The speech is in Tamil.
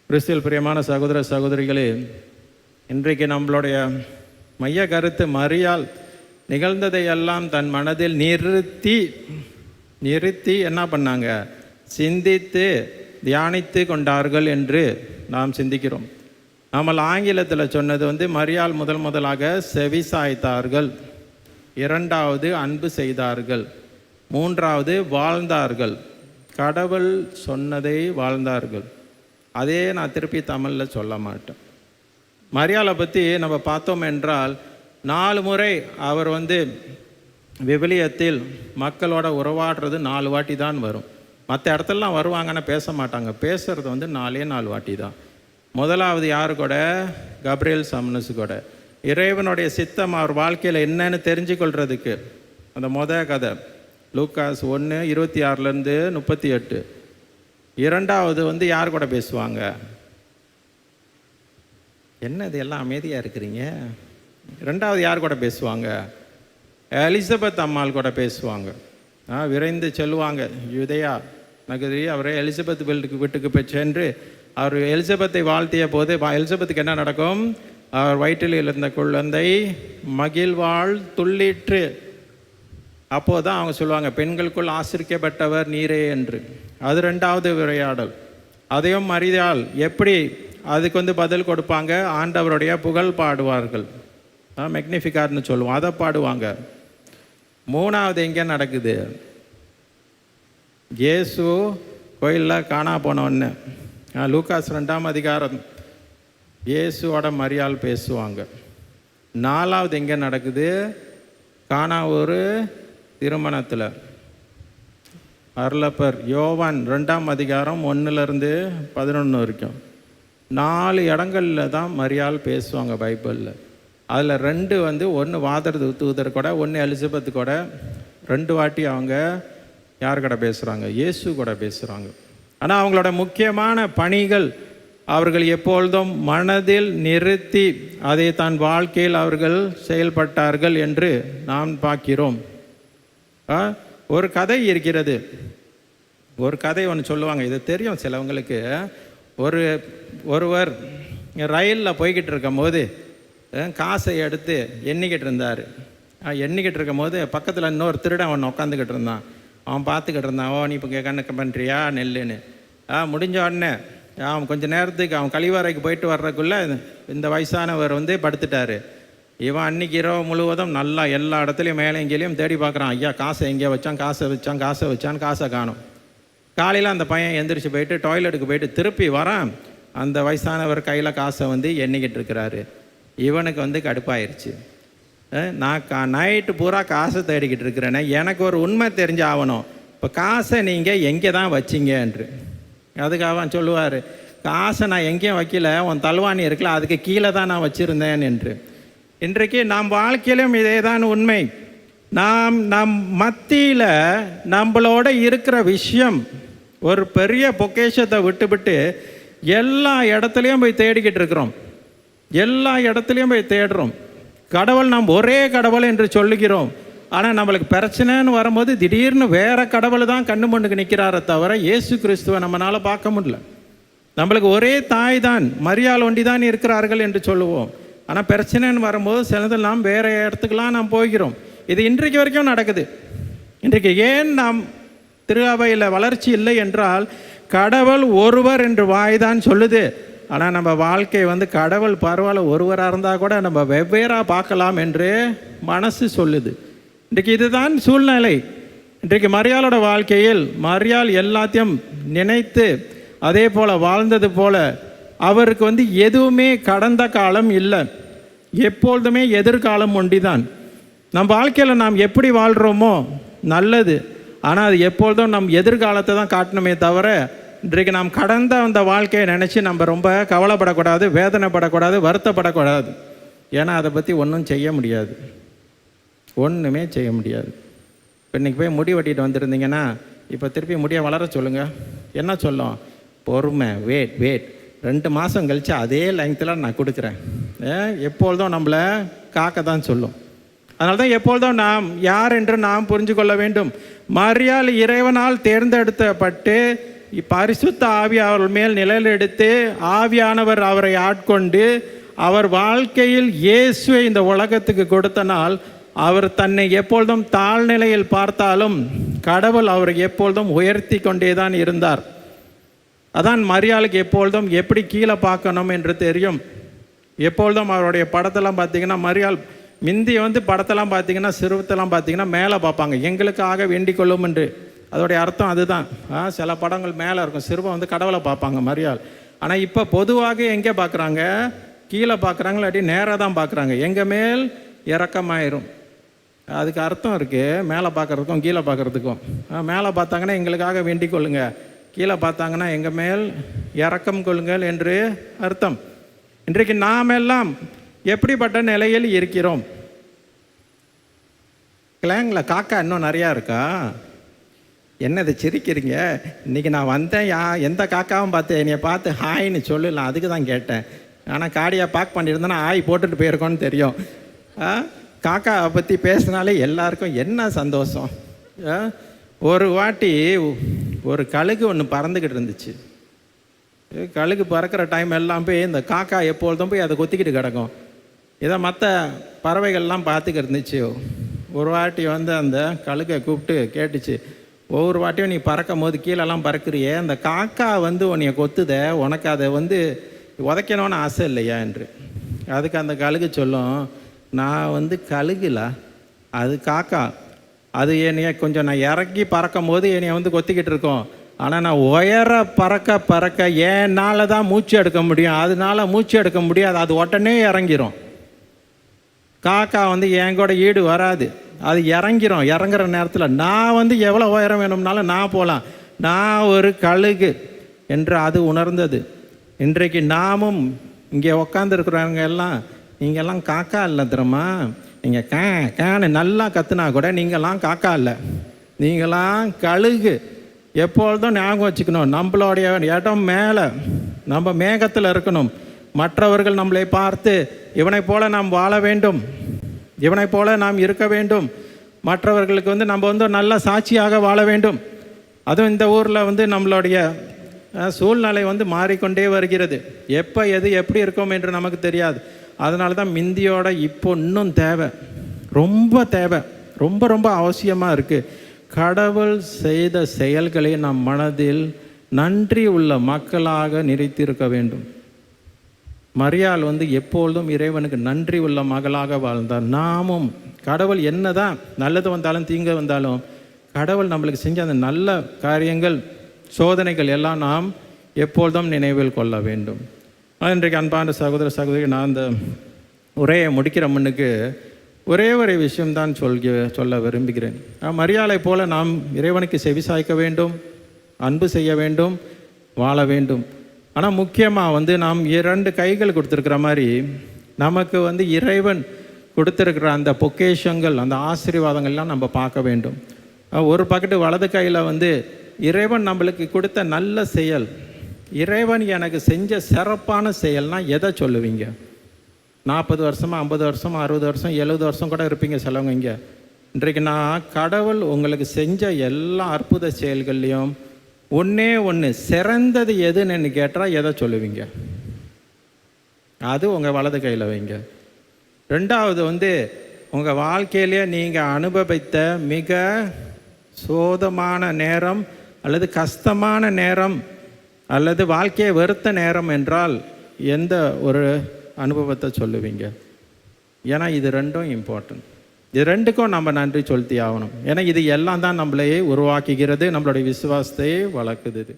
கிறிஸ்துவில் பிரியமான சகோதர சகோதரிகளே, இன்றைக்கு நம்மளுடைய மைய கருத்து மரியாள் நிகழ்ந்ததையெல்லாம் தன் மனதில் நிறுத்தி என்ன பண்ணாங்க? சிந்தித்து தியானித்து கொண்டார்கள் என்று நாம் சிந்திக்கிறோம். நம்ம ஆங்கிலத்தில் சொன்னது மரியாள் முதலாக செவி சாய்த்தார்கள், இரண்டாவது அன்பு செய்தார்கள், மூன்றாவது வாழ்ந்தார்கள். கடவுள் சொன்னதை வாழ்ந்தார்கள். அதே நான் திருப்பி தமிழில் சொல்ல மாட்டேன். மரியாளை பற்றி நம்ம பார்த்தோம் என்றால் 4 முறை அவர் விவிலியத்தில் மக்களோட உறவாடுறது 4 வாட்டி தான் வரும். மற்ற இடத்துலலாம் வருவாங்கன்னா பேச மாட்டாங்க. பேசுகிறது 4 வாட்டி தான். முதலாவது யாரு கூட? கப்ரியேல் சம்னஸ் கூட. இறைவனுடைய சித்தம் அவர் வாழ்க்கையில் என்னன்னு தெரிஞ்சுக்கொள்றதுக்கு அந்த கதை லூக்காஸ் 1:26-38. இரண்டாவது யார் கூட பேசுவாங்க? என்னது எல்லாம் அமைதியாக இருக்கிறீங்க? ரெண்டாவது யார் கூட பேசுவாங்க? எலிசபெத் அம்மாள் கூட பேசுவாங்க. விரைந்து செல்வாங்க யூதேயா நகரி. அவரை எலிசபெத் வீட்டுக்கு போய் சென்று அவர் எலிசபெத்தை வாழ்த்திய போது எலிசபெத்துக்கு என்ன நடக்கும்? அவர் வயிற்றில் இருந்த குழந்தை மகிழ்வாள் துள்ளிற்று. அப்போதான் அவங்க சொல்லுவாங்க, பெண்களுக்குள் ஆசிரிக்கப்பட்டவர் நீரே என்று. அது 2வது உரையாடல். அதையும் மரியாள் எப்படி அதுக்கு பதில் கொடுப்பாங்க? ஆண்டவருடைய புகழ் பாடுவார்கள், மெக்னிஃபிகார்னு சொல்லுவோம், அதை பாடுவாங்க. 3வது எங்கே நடக்குது? இயேசு கோயிலில் காணா போனோன்னு லூக்காஸ் 2ஆம் அதிகாரம் இயேசுவோட மரியாள் பேசுவாங்க. 4வது எங்கே நடக்குது? காணா ஒரு திருமணத்தில் அருளப்பர் யோவான் 2ஆம் அதிகாரம் 1-11 வரைக்கும் 4 இடங்களில் தான் மரியாள் பேசுவாங்க பைபிளில். அதில் 2 ஒன்று வாதர் தூதர் கூட, ஒன்று எலிசபெத் கூட. 2 வாட்டி அவங்க யார் கூட பேசுகிறாங்க? இயேசு கூட பேசுகிறாங்க. ஆனால் அவங்களோட முக்கியமான பணிகள் அவர்கள் எப்பொழுதும் மனதில் நிறுத்தி அதை தன் வாழ்க்கையில் அவர்கள் செயல்பட்டார்கள் என்று நாம் பார்க்கிறோம். ஒரு கதை இருக்கிறது. ஒரு கதை ஒன்று சொல்லுவாங்க, இது தெரியும் சிலவங்களுக்கு. ஒருவர் ரயிலில் போய்கிட்டு இருக்கும் போது காசை எடுத்து எண்ணிக்கிட்டு இருந்தார். எண்ணிக்கிட்டு இருக்கும் போது பக்கத்தில் இன்னொரு திருடன் அவன் உட்காந்துக்கிட்டு இருந்தான். அவன் பார்த்துக்கிட்டு இருந்தான். ஓ, நீ இப்போ கணக்கு பண்ணுறியா நெல்லுன்னு. முடிஞ்ச உடனே அவன் கொஞ்சம் நேரத்துக்கு அவன் கழிவறைக்கு போயிட்டு வர்றதுக்குள்ளே இந்த வயசானவர் படுத்துட்டார். இவன் அன்றைக்கி இரவு முழுவதும் நல்லா எல்லா இடத்துலையும் மேலே எங்கேயும் தேடி பார்க்குறான். ஐயா காசை எங்கேயோ வச்சான், காசை காணும். காலையில் அந்த பையன் எந்திரிச்சு போயிட்டு டாய்லெட்டுக்கு போயிட்டு திருப்பி வரான். அந்த வயசானவர் கையில் காசை எண்ணிக்கிட்டு இருக்கிறாரு. இவனுக்கு கடுப்பாயிருச்சு. நான் நைட்டு பூரா காசை தேடிக்கிட்டு இருக்கிறேன்னே, எனக்கு ஒரு உண்மை தெரிஞ்சு ஆகணும். இப்போ காசை நீங்கள் எங்கே தான் வச்சிங்க என்று. அதுக்கு அவன் சொல்லுவார், காசை நான் எங்கேயும் வைக்கல, உன் தல்வாணி இருக்குல்ல அதுக்கு கீழே தான் நான் வச்சுருந்தேன் என்று. இன்றைக்கு நம் வாழ்க்கையிலும் இதே தான் உண்மை. நம் மத்தியில் நம்மளோட இருக்கிற விஷயம் ஒரு பெரிய பொக்கேஷத்தை விட்டுவிட்டு எல்லா இடத்துலையும் போய் தேடிக்கிட்டு இருக்கிறோம். எல்லா இடத்துலையும் போய் தேடுறோம். கடவுள் நாம் ஒரே கடவுள் என்று சொல்லுகிறோம். ஆனால் நம்மளுக்கு பிரச்சனைன்னு வரும்போது திடீர்னு வேற கடவுள் தான் கண்ணு முன்னுக்கு நிற்கிறாரை தவிர இயேசு கிறிஸ்துவை நம்மளால் பார்க்க முடியல. நம்மளுக்கு ஒரே தாய் தான், மரியாள் ஒண்டி தான் இருக்கிறார்கள் என்று சொல்லுவோம். ஆனால் பிரச்சனைன்னு வரும்போது சிலதில் நாம் வேறு இடத்துக்கெலாம் நாம் போகிறோம். இது இன்றைக்கு வரைக்கும் நடக்குது. இன்றைக்கு ஏன் நாம் திரு அவையில் வளர்ச்சி இல்லை என்றால் கடவுள் ஒருவர் என்று வாய் தான் சொல்லுது. ஆனால் நம்ம வாழ்க்கை கடவுள் பரவாயில்ல ஒருவராக இருந்தால் கூட நம்ம வெவ்வேறாக பார்க்கலாம் என்று மனசு சொல்லுது. இன்றைக்கு இதுதான் சூழ்நிலை. இன்றைக்கு மரியாளோட வாழ்க்கையில் மரியாள் எல்லாத்தையும் நினைத்து அதே போல் வாழ்ந்தது போல் அவருக்கு எதுவுமே கடந்த காலம் இல்லை, எப்பொழுதுமே எதிர்காலம் ஒண்டிதான். நம் வாழ்க்கையில் நாம் எப்படி வாழ்கிறோமோ நல்லது. ஆனால் அது எப்பொழுதும் நம் எதிர்காலத்தை தான் காட்டணுமே தவிர இன்றைக்கு நாம் கடந்த அந்த வாழ்க்கையை நினச்சி நம்ம ரொம்ப கவலைப்படக்கூடாது, வேதனைப்படக்கூடாது, வருத்தப்படக்கூடாது. ஏன்னா அதை பற்றி ஒன்றும் செய்ய முடியாது, ஒன்றுமே செய்ய முடியாது. இப்போ இன்றைக்கி போய் முடி வெட்டிட்டு வந்திருந்தீங்கன்னா இப்போ திருப்பி முடியை வளர சொல்லுங்கள், என்ன சொல்லும்? பொறுமை, வெயிட் 2 மாதம் கழித்து அதே லெங்த்தில் நான் கொடுக்குறேன். எப்பொழுதும் நம்மளை காக்க தான் சொல்லும். அதனால தான் எப்பொழுதும் நாம் யார் என்று நாம் புரிஞ்சு கொள்ள வேண்டும். மரியாள் இறைவனால் தேர்ந்தெடுக்கப்பட்டு பரிசுத்த ஆவி அவர் மேல் நிழலெடுத்து ஆவியானவர் அவரை ஆட்கொண்டு அவர் வாழ்க்கையில் இயேசுவை இந்த உலகத்துக்கு கொடுத்த நாள் அவர் தன்னை எப்பொழுதும் தாழ்நிலையில் பார்த்தாலும் கடவுள் அவரை எப்பொழுதும் உயர்த்தி கொண்டே தான் இருந்தார். அதான் மரியாளுக்கு எப்பொழுதும் எப்படி கீழே பார்க்கணும் என்று தெரியும். எப்பொழுதும் அவருடைய படத்தெல்லாம் பார்த்தீங்கன்னா மரியாள் மிந்தி படத்தெல்லாம் பார்த்தீங்கன்னா சிறுவத்தெல்லாம் பார்த்தீங்கன்னா மேலே பார்ப்பாங்க, எங்களுக்காக வேண்டிக் கொள்ளும் என்று. அதோடைய அர்த்தம் அதுதான். சில படங்கள் மேலே இருக்கும், சிறுவன் கடவுளை பார்ப்பாங்க மரியாள். ஆனால் இப்போ பொதுவாக எங்கே பார்க்குறாங்க? கீழே பார்க்குறாங்க, இல்லாட்டி நேராக தான் பார்க்குறாங்க. எங்கள் மேல் இரக்கமாயிரும். அதுக்கு அர்த்தம் இருக்குது, மேலே பார்க்குறதுக்கும் கீழே பார்க்குறதுக்கும். மேலே பார்த்தாங்கன்னா எங்களுக்காக வேண்டிக் கொள்ளுங்க, கீழே பார்த்தாங்கன்னா எங்கள் மேல் இரக்கம் கொள்ளுங்கள் என்று அர்த்தம். இன்றைக்கு நாம் எல்லாம் எப்படிப்பட்ட நிலையில் இருக்கிறோம்? கிளாங்கில் காக்கா இன்னும் நிறையா இருக்கா? என்னதை சிரிக்கிறீங்க? இன்றைக்கி நான் வந்தேன், எந்த காக்காவும் பார்த்து என்னையை பார்த்து ஹாய்ன்னு சொல்லலாம், அதுக்கு தான் கேட்டேன். ஆனால் காடியாக பார்க் பண்ணியிருந்தேன்னா ஹாய் போட்டுட்டு போயிருக்கோன்னு தெரியும். காக்காவை பற்றி பேசினாலே எல்லாருக்கும் என்ன சந்தோஷம். ஒரு வாட்டி ஒரு கழுகு ஒன்று பறந்துக்கிட்டு இருந்துச்சு. கழுகு பறக்கிற டைம் எல்லாம் போய் இந்த காக்கா எப்பொழுதும் போய் அதை கொத்திக்கிட்டு கிடக்கும். இதை மற்ற பறவைகள்லாம் பார்த்துக்கிட்டு இருந்துச்சு. ஒரு வாட்டி அந்த கழுகை கூப்பிட்டு கேட்டுச்சு, ஒவ்வொரு வாட்டியும் நீ பறக்கும் போது கீழெல்லாம் பறக்கிறியே, அந்த காக்கா உன்னைய கொத்துத, உனக்கு அதை உதைக்கணும்னு ஆசை இல்லையா என்று. அதுக்கு அந்த கழுகு சொல்லும், நான் கழுகுல, அது காக்கா, அது என்னைய கொஞ்சம் நான் இறக்கி பறக்கும் போது என்னைய கொத்திக்கிட்டு இருக்கோம். ஆனால் நான் உயர பறக்க என்னால் தான் மூச்சு எடுக்க முடியும், அதனால மூச்சு எடுக்க முடியாது, அது உடனே இறங்கிரும். காக்கா என் கூட ஈடு வராது, அது இறங்கிரும். இறங்குற நேரத்தில் நான் எவ்வளோ உயரம் வேணும்னாலும் நான் போகலாம், நான் ஒரு கழுகு என்று அது உணர்ந்தது. இன்றைக்கு நாமும் இங்கே உக்காந்துருக்குறவங்க எல்லாம், நீங்கள்லாம் காக்கா இல்லை தெரியுமா? நீங்கள் கேன்னு நல்லா கத்துனா கூட நீங்களாம் காக்கா இல்லை, நீங்களாம் கழுகு. எப்பொழுதும் ஞாபகம் வச்சுக்கணும், நம்மளுடைய இடம் மேலே, நம்ம மேகத்தில் இருக்கணும். மற்றவர்கள் நம்மளை பார்த்து இவனை போல நாம் வாழ வேண்டும், இவனை போல நாம் இருக்க வேண்டும், மற்றவர்களுக்கு நம்ம நல்ல சாட்சியாக வாழ வேண்டும். அதுவும் இந்த ஊரில் நம்மளுடைய சூழ்நிலை மாறிக்கொண்டே வருகிறது. எப்போ எது எப்படி இருக்கும் என்று நமக்கு தெரியாது. அதனால தான் மிந்தியோட இப்போ இன்னும் தேவை, ரொம்ப தேவை, ரொம்ப ரொம்ப அவசியமாக இருக்குது. கடவுள் செய்த செயல்களை நம் மனதில் நன்றி உள்ள மக்களாக நிறைத்திருக்க வேண்டும். மரியாள் எப்பொழுதும் இறைவனுக்கு நன்றி உள்ள மகளாக வாழ்ந்தார். நாமும் கடவுள் என்னதான் நல்லது வந்தாலும் தீங்கு வந்தாலும் கடவுள் நம்மளுக்கு செஞ்ச அந்த நல்ல காரியங்கள், சோதனைகள் எல்லாம் நாம் எப்பொழுதும் நினைவில் கொள்ள வேண்டும். இன்றைக்கு அன்பான சகோதர சகோதரி, நான் அந்த உரையை முடிக்கிற முன்னுக்கு ஒரே ஒரு விஷயம்தான் சொல்ல விரும்புகிறேன். மரியாளை போல நாம் இறைவனுக்கு செவிசாய்க்க வேண்டும், அன்பு செய்ய வேண்டும், வாழ வேண்டும். ஆனால் முக்கியமாக நாம் 2 கைகள் கொடுத்துருக்கிற மாதிரி நமக்கு இறைவன் கொடுத்துருக்கிற அந்த பொக்கேஷங்கள், அந்த ஆசீர்வாதங்கள்லாம் நம்ம பார்க்க வேண்டும். ஒரு பக்கத்து வலது கையில் இறைவன் நம்மளுக்கு கொடுத்த நல்ல செயல், இறைவன் எனக்கு செஞ்ச சிறப்பான செயல்னால் எதை சொல்லுவீங்க? 40 வருஷமாக 50 வருஷமாக 60 வருஷம் 70 வருஷம் கூட இருப்பீங்க சிலவங்க இங்கே. இன்றைக்கு நான் கடவுள் உங்களுக்கு செஞ்ச எல்லா அற்புத செயல்கள்லையும் ஒன்று சிறந்தது எதுன்னு கேட்டால் எதை சொல்லுவீங்க? அது உங்கள் வலது கையில் வைங்க. 2வது உங்கள் வாழ்க்கையிலே நீங்கள் அனுபவித்த மிக சோதமான நேரம் அல்லது கஷ்டமான நேரம் அல்லது வாழ்க்கையை வெறுத்த நேரம் என்றால் எந்த ஒரு அனுபவத்தை சொல்லுவீங்க? ஏன்னா இது 2ம் இம்பார்ட்டன்ட். இது 2க்கும் நம்ம நன்றி செலுத்தி ஆகணும். ஏன்னா இது எல்லாம் தான் நம்மளையே உருவாக்குகிறது, நம்மளுடைய விசுவாசத்தையே வளர்க்குது.